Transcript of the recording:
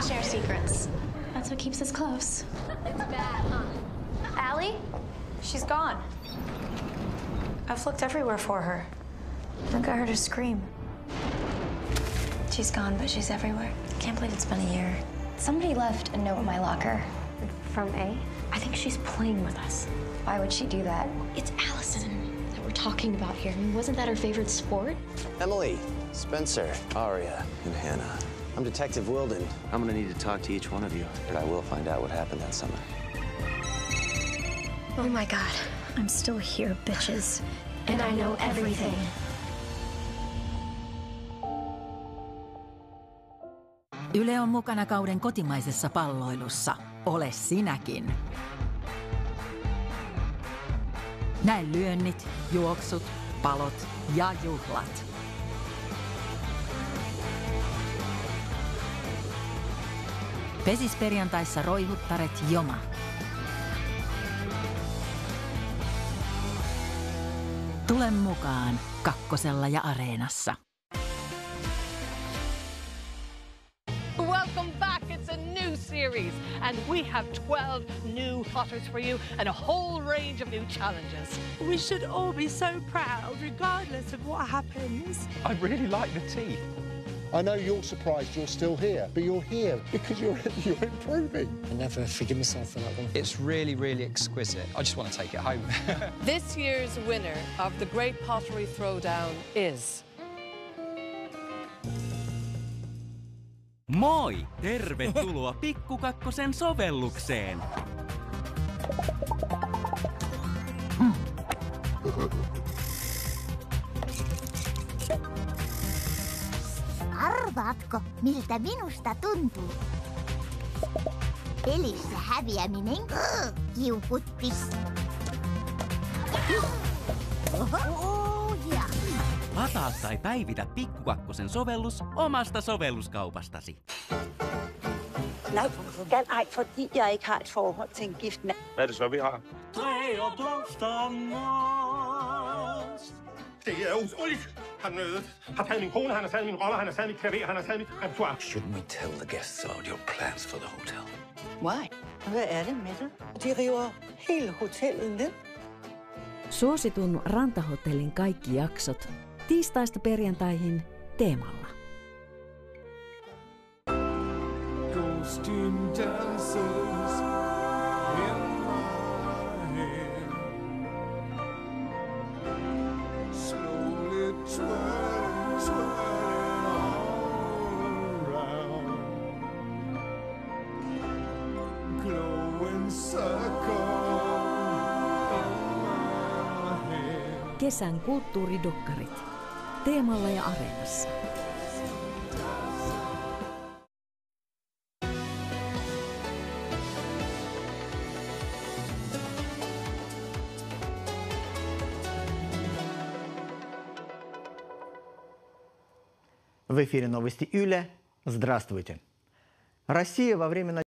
and share secrets. That's what keeps us close. It's bad, huh? Allie? She's gone. I've looked everywhere for her. I think I heard her scream. She's gone, but she's everywhere. Can't believe it's been a year. Somebody left a note in my locker. From A? I think she's playing with us. Why would she do that? It's Allison that we're talking about here. I mean, wasn't that her favorite sport? Emily, Spencer, Aria, and Hannah. I'm Detective Wilden. I'm gonna need to talk to each one of you. But I will find out what happened that summer. Oh my God. I'm still here, bitches. And I know everything. Yle on mukana kauden kotimaisessa palloilussa. Ole sinäkin. Näe lyönnit, juoksut, palot ja juhlat. Pesisperjantaissa roihuttaret Joma. Tule mukaan Kakkosella ja Areenassa. Welcome back. It's a new series, and we have 12 new Potters for you and a whole range of new challenges. We should all be so proud, regardless of what happens. I really like the teeth. I know you're surprised you're still here, but you're here because you're improving. I never forgive myself for that one. It's really, really exquisite. I just want to take it home. This year's winner of the Great Pottery Throwdown is... Moi! Tervetuloa Pikku Kakkosen sovellukseen! Arvaatko, miltä minusta tuntuu? Pelissä häviäminen kiukutti. Lataa tai päivitä Pikku Kakkosen sovellus omasta sovelluskaupastasi. Nej, skal ej, fordi jeg ikke har et forhold til en gift mand. Hvad er det så, vi har? Træ og blomster mast. Det er Ulf. Han har taget min kone, han har taget min roller, han har taget mit klaver, han har taget mit repertoire. Shouldn't we tell the guests about your plans for the hotel? Why? Hvad er det med det? De river hele hotellet ned. Suositun Rantahotellin kaikki jaksot tiistaista perjantaihin Teemalla. Ghosting dancers in my head. Slowly twirling all around. Glowing circle. Kesän kulttuuridokkarit. Teemalla ja Areenassa. В эфире новости Юля. Здравствуйте. Россия во время